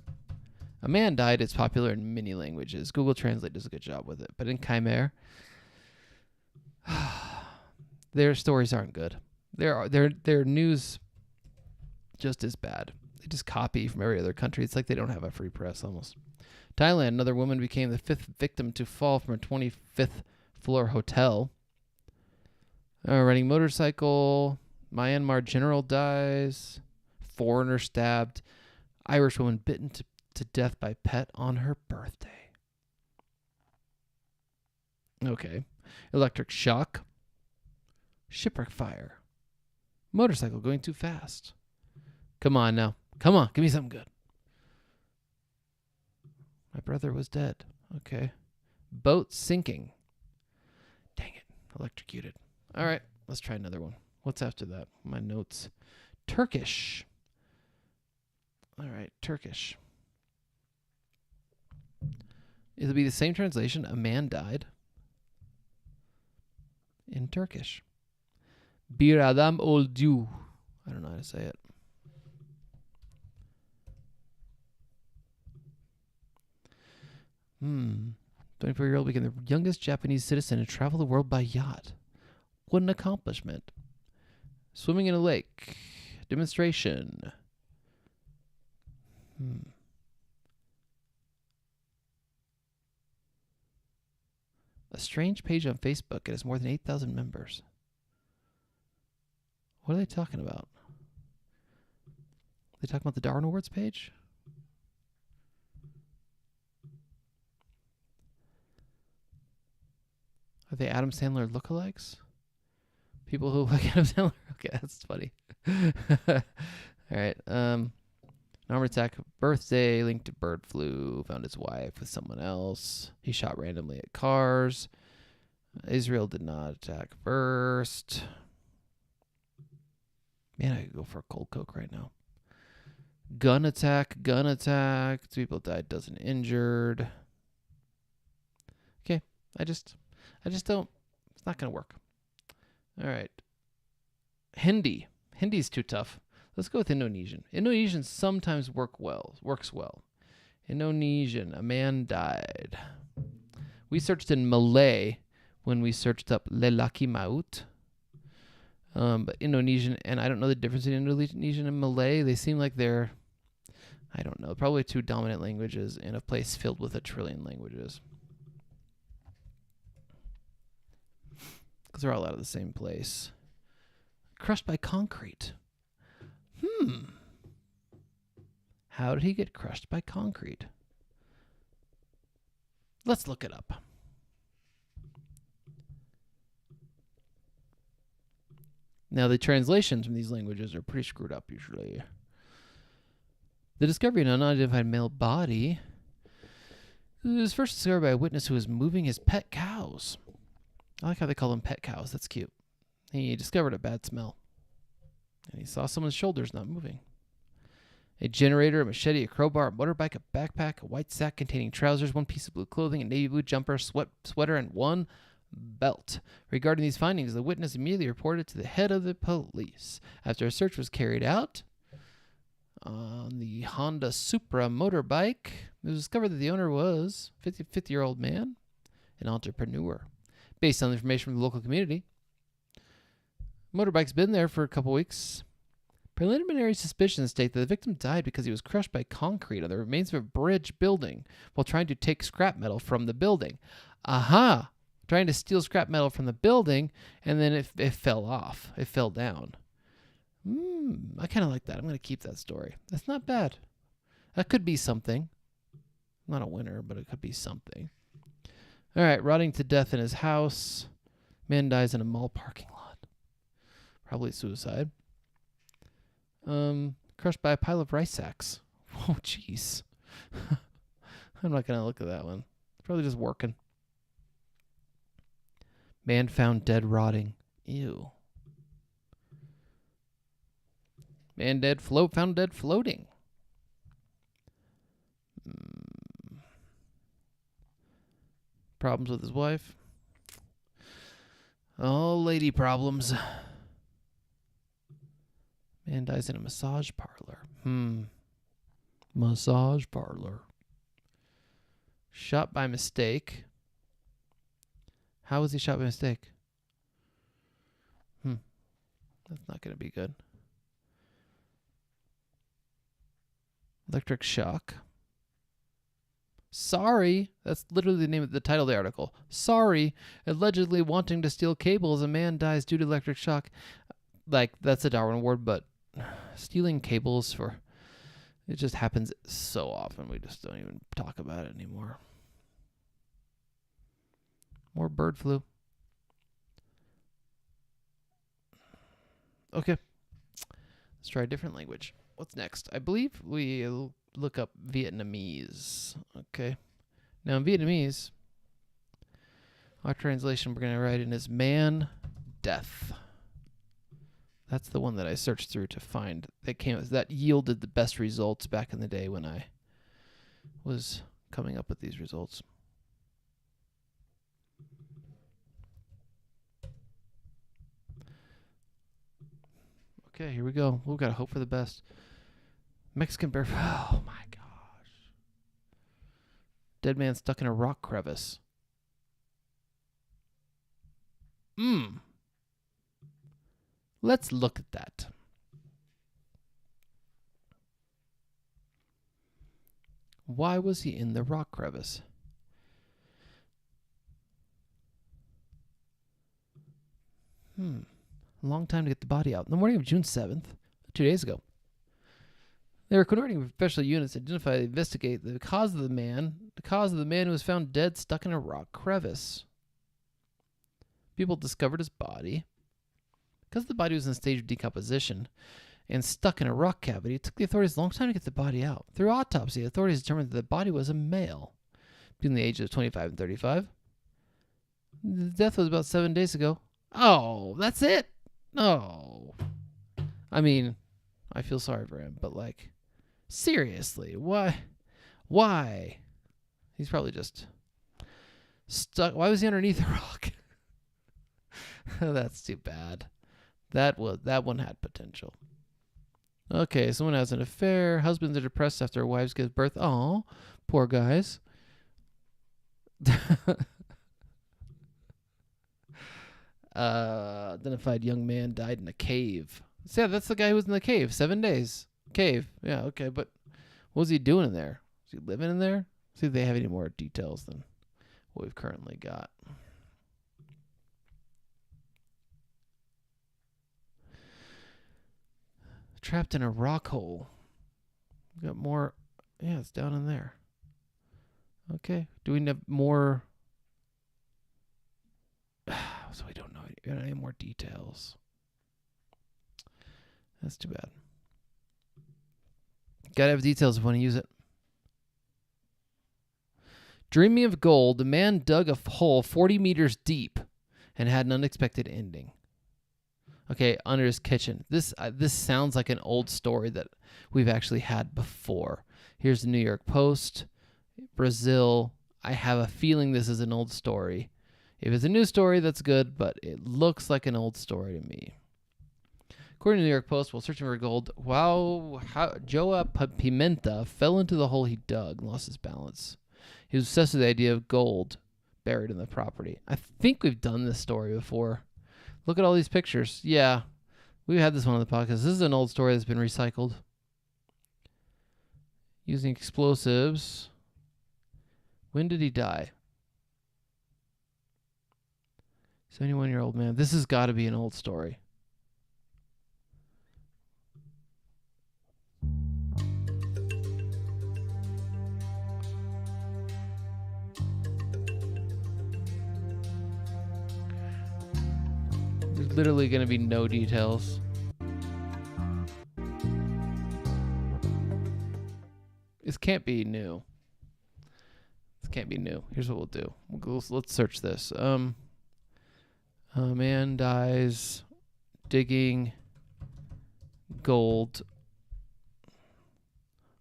A man died is popular in many languages. Google Translate does a good job with it. But in Khmer, their stories aren't good. Their news just as bad. They just copy from every other country. It's like they don't have a free press almost. Thailand, another woman became the 5th victim to fall from a 25th floor hotel. Riding motorcycle. Myanmar general dies. Foreigner stabbed. Irish woman bitten to death by pet on her birthday. Okay. Electric shock. Shipwreck fire. Motorcycle going too fast. Come on now. Come on. Give me something good. My brother was dead. Okay. Boat sinking. Dang it. Electrocuted. All right. Let's try another one. What's after that? My notes. Turkish. All right. Turkish. It'll be the same translation. A man died. In Turkish. Bir adam oldu. I don't know how to say it. 24-year-old became the youngest Japanese citizen to travel the world by yacht. What an accomplishment. Swimming in a lake. Demonstration. A strange page on Facebook. It has more than 8,000 members. What are they talking about? They talking about the Darwin Awards page? Are they Adam Sandler lookalikes? People who like Adam Sandler? Okay, that's funny. All right. An armed attack birthday linked to bird flu. Found his wife with someone else. He shot randomly at cars. Israel did not attack first. Man, I could go for a cold Coke right now. Gun attack. 2 people died, dozen injured. Okay, I just don't, it's not going to work. All right. Hindi. Hindi's too tough. Let's go with Indonesian. Indonesian sometimes works well. Indonesian, a man died. We searched in Malay when we searched up lelaki maut. But Indonesian, and I don't know the difference in Indonesian and Malay. They seem like they're, I don't know, probably 2 dominant languages in a place filled with 1 trillion languages. Because they're all out of the same place. Crushed by concrete. How did he get crushed by concrete? Let's look it up. Now, the translations from these languages are pretty screwed up usually. The discovery of an unidentified male body was first discovered by a witness who was moving his pet cows. I like how they call them pet cows. That's cute. He discovered a bad smell. And he saw someone's shoulders not moving. A generator, a machete, a crowbar, a motorbike, a backpack, a white sack containing trousers, 1 piece of blue clothing, a navy blue jumper, sweater, and 1 belt. Regarding these findings, the witness immediately reported to the head of the police. After a search was carried out on the Honda Supra motorbike, it was discovered that the owner was a 50-year-old man, an entrepreneur. Based on the information from the local community, the motorbike's been there for a couple weeks. Preliminary suspicions state that the victim died because he was crushed by concrete on the remains of a bridge building while trying to take scrap metal from the building. Aha! Trying to steal scrap metal from the building, and then it fell off. It fell down. I kind of like that. I'm going to keep that story. That's not bad. That could be something. Not a winner, but it could be something. All right, rotting to death in his house. Man dies in a mall parking lot. Probably suicide. Crushed by a pile of rice sacks. Oh, jeez. I'm not going to look at that one. Probably just working. Man found dead rotting. Ew. Man found dead floating. Problems with his wife. Oh, lady problems. Man dies in a massage parlor. Massage parlor. Shot by mistake. How was he shot by mistake? That's not going to be good. Electric shock. Sorry. That's literally the name of the title of the article. Sorry. Allegedly wanting to steal cables, a man dies due to electric shock. Like, that's a Darwin Award, but stealing cables it just happens so often. We just don't even talk about it anymore. More bird flu. Okay. Let's try a different language. What's next? I believe we'll look up Vietnamese. Okay. Now in Vietnamese, our translation we're going to write in is man, death. That's the one that I searched through to find that yielded the best results back in the day when I was coming up with these results. Okay, here we go. We've got to hope for the best. Mexican bear. Oh my gosh. Dead man stuck in a rock crevice. Let's look at that. Why was he in the rock crevice? Long time to get the body out. In the morning of June 7th, 2 days ago, they were coordinating special units to identify and investigate the cause of the man. The cause of the man who was found dead stuck in a rock crevice. People discovered his body. Because the body was in a stage of decomposition and stuck in a rock cavity, it took the authorities a long time to get the body out. Through autopsy, authorities determined that the body was a male between the ages of 25 and 35. The death was about 7 days ago. Oh, that's it? Oh. I mean, I feel sorry for him, but like, seriously, why? Why? He's probably just stuck. Why was he underneath a rock? That's too bad. That one had potential. Okay, someone has an affair. Husbands are depressed after wives give birth. Oh, poor guys. Identified young man died in a cave. So yeah, that's the guy who was in the cave. 7 days. Cave. Yeah, okay, but what was he doing in there? Was he living in there? See if they have any more details than what we've currently got. Trapped in a rock hole. We got more. Yeah, it's down in there. Okay. Do we have more? So we don't know any more details. That's too bad. Gotta have details if you want to use it. Dreaming of gold, the man dug a hole 40 meters deep and had an unexpected ending. Okay, under his kitchen. This sounds like an old story that we've actually had before. Here's the New York Post. Brazil. I have a feeling this is an old story. If it's a new story, that's good, but it looks like an old story to me. According to the New York Post, while searching for gold, Joa Pimenta fell into the hole he dug and lost his balance. He was obsessed with the idea of gold buried in the property. I think we've done this story before. Look at all these pictures. Yeah, we've had this one on the podcast. This is an old story that's been recycled. Using explosives. When did he die? 71-year-old man. This has got to be an old story. There's literally going to be no details. This can't be new. This can't be new. Here's what we'll do. Let's search this. Man dies digging gold.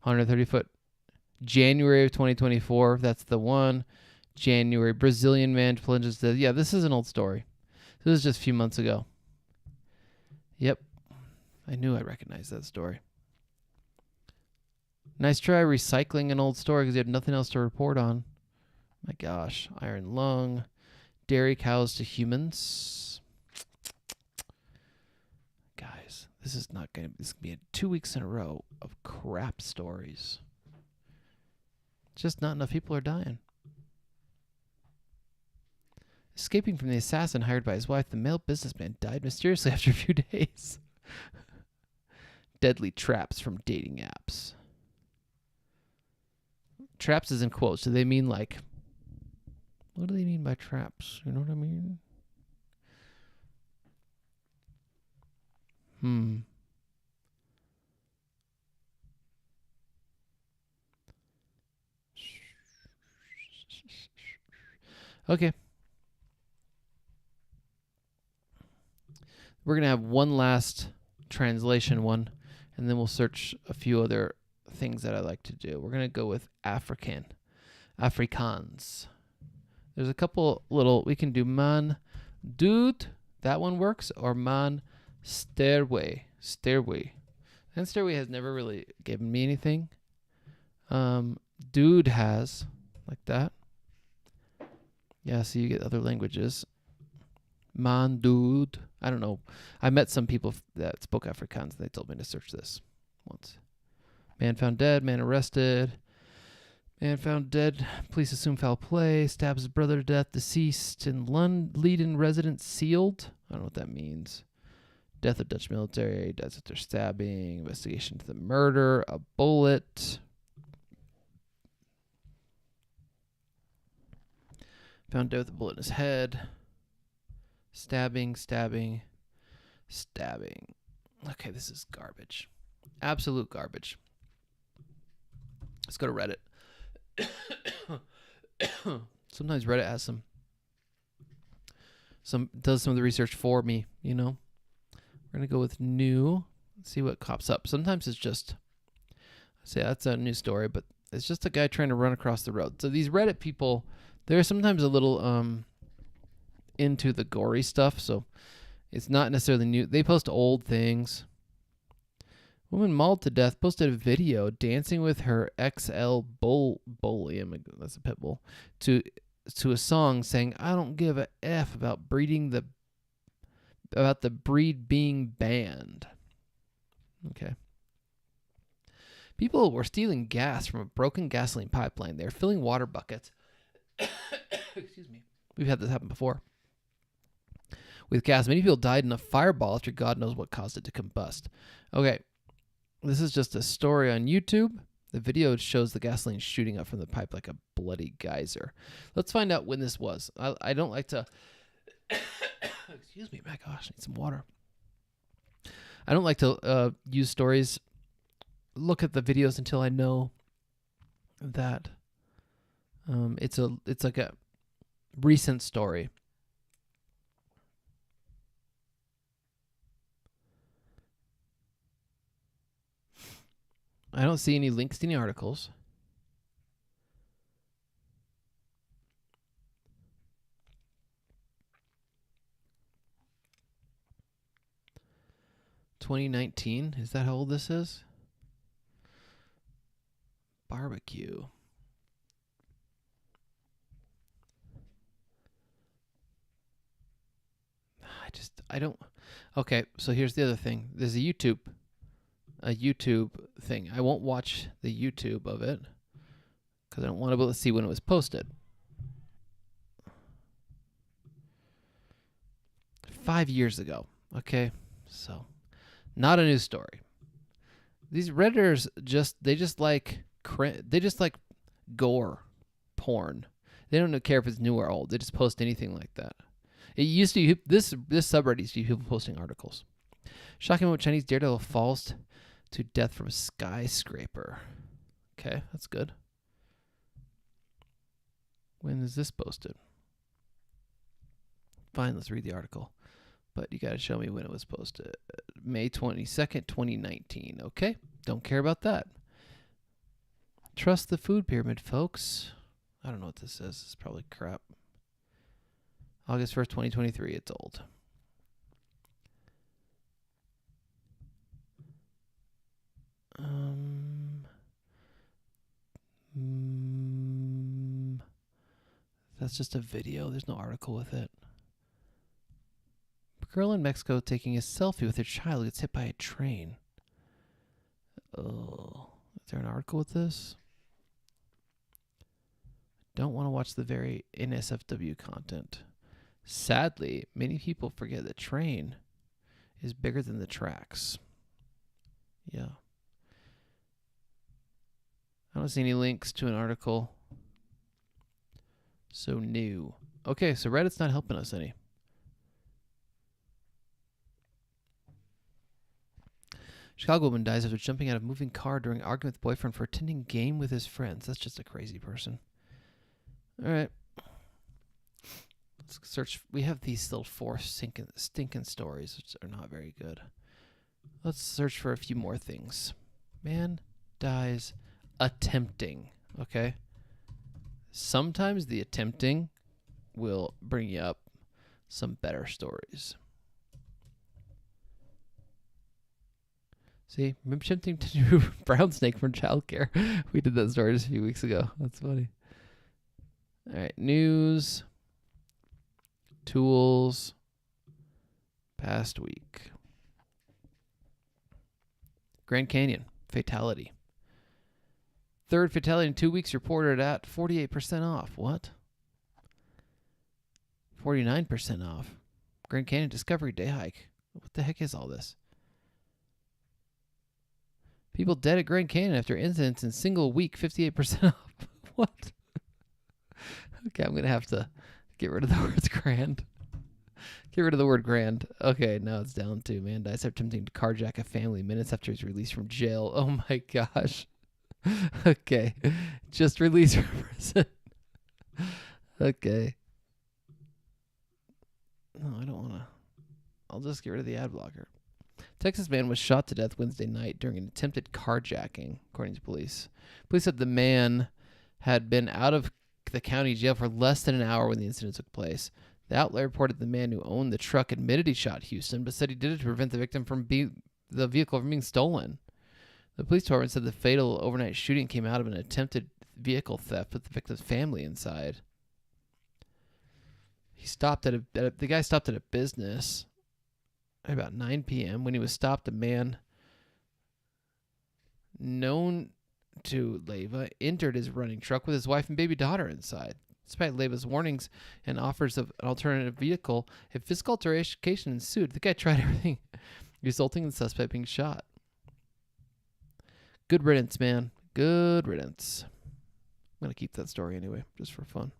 130 foot. January of 2024. That's the one. January. Brazilian man plunges dead. Yeah, this is an old story. This is just a few months ago. Yep. I knew I recognized that story. Nice try recycling an old story because you had nothing else to report on. My gosh. Iron lung. Dairy cows to humans. Guys, this is not going to be 2 weeks in a row of crap stories. Just not enough people are dying. Escaping from the assassin hired by his wife, the male businessman died mysteriously after a few days. Deadly traps from dating apps. Traps is in quotes. Do they mean like... What do they mean by traps? You know what I mean? Okay. We're going to have one last translation one, and then we'll search a few other things that I like to do. We're going to go with Afrikaans. There's a couple little, we can do man dude, that one works, or man stairway. Stairway. And Stairway has never really given me anything. Dude has, like that. Yeah, so you get other languages. Man, dude. I don't know. I met some people that spoke Afrikaans, and they told me to search this once. Man found dead. Man arrested. Man found dead. Police assume foul play. Stabs his brother to death. Deceased in Leiden resident sealed. I don't know what that means. Death of Dutch military. Deaths after stabbing. Investigation to the murder. A bullet. Found dead with a bullet in his head. Stabbing. Okay, this is garbage. Absolute garbage. Let's go to Reddit. Sometimes Reddit has does some of the research for me, you know. We're gonna go with new. See what pops up. Sometimes it's just say that's a new story, but it's just a guy trying to run across the road. So these Reddit people, they're sometimes a little into the gory stuff, so it's not necessarily new. They post old things. Woman mauled to death posted a video dancing with her XL bully, that's a pit bull, to a song saying, "I don't give a F about the breed being banned." Okay. People were stealing gas from a broken gasoline pipeline. They're filling water buckets. Excuse me. We've had this happen before. With gas, many people died in a fireball after God knows what caused it to combust. Okay. This is just a story on YouTube. The video shows the gasoline shooting up from the pipe like a bloody geyser. Let's find out when this was. I don't like to... Excuse me, my gosh, I need some water. I don't like to use stories, look at the videos until I know that it's like a recent story. I don't see any links to any articles. $2019, is that how old this is? Barbecue. I don't. Okay, so here's the other thing. There's a YouTube thing. I won't watch the YouTube of it because I don't want to be able to see when it was posted. 5 years ago. Okay, so not a news story. These Redditors just like gore porn. They don't care if it's new or old. They just post anything like that. It used to be this subreddit used to be people posting articles. Shocking moment, Chinese daredevil falls to death from a skyscraper. Okay, that's good. When is this posted? Fine, let's read the article. But you got to show me when it was posted. May 22nd, 2019. Okay, don't care about that. Trust the food pyramid, folks. I don't know what this is. It's probably crap. August 1st, 2023. It's old. That's just a video. There's no article with it. A girl in Mexico taking a selfie with her child gets hit by a train. Oh, is there an article with this? Don't want to watch the very NSFW content. Sadly, many people forget the train is bigger than the tracks. Yeah. I don't see any links to an article. So new. Okay, so Reddit's not helping us any. Chicago woman dies after jumping out of moving car during argument with boyfriend for attending game with his friends. That's just a crazy person. All right. Let's search. We have these little four stinking stories, which are not very good. Let's search for a few more things. Man dies attempting. Okay. Sometimes the attempting will bring you up some better stories. See, I'm attempting to do brown snake from childcare. We did that story just a few weeks ago. That's funny. All right, news, tools, past week. Grand Canyon, fatality. Third fatality in 2 weeks reported at 48% off. What? 49% off. Grand Canyon Discovery Day hike. What the heck is all this? People dead at Grand Canyon after incidents in single week, 58% off. What? Okay, I'm going to have to get rid of the words grand. Get rid of the word grand. Okay, now it's down to man dies after attempting to carjack a family minutes after he's released from jail. Oh my gosh. Okay. Just released from prison. Okay. No, I don't want to. I'll just get rid of the ad blocker. Texas man was shot to death Wednesday night during an attempted carjacking, according to police. Police said the man had been out of the county jail for less than an hour when the incident took place. The outlet reported the man who owned the truck admitted he shot Houston, but said he did it to prevent the victim from the vehicle from being stolen. The police department said the fatal overnight shooting came out of an attempted vehicle theft with the victim's family inside. The guy stopped at a business at about 9 p.m. When he was stopped, a man known to Leyva entered his running truck with his wife and baby daughter inside. Despite Leyva's warnings and offers of an alternative vehicle, a physical altercation ensued. The guy tried everything, resulting in the suspect being shot. Good riddance, man. Good riddance. I'm going to keep that story anyway, just for fun.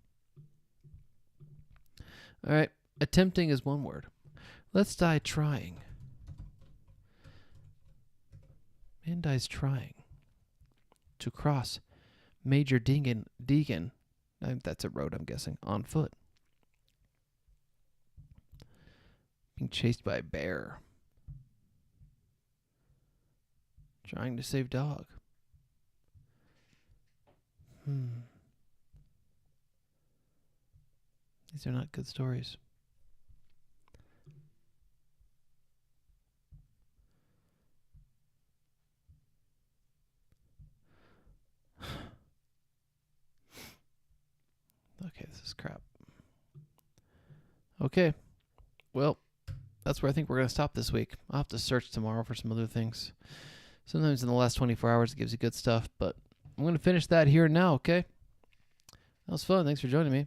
All right. Attempting is one word. Let's die trying. Man dies trying to cross Major Deegan, that's a road I'm guessing, on foot. Being chased by a bear. Trying to save dog. These are not good stories. Okay, this is crap. Okay. Well, that's where I think we're going to stop this week. I'll have to search tomorrow for some other things. Sometimes in the last 24 hours it gives you good stuff, but I'm going to finish that here and now, okay? That was fun. Thanks for joining me.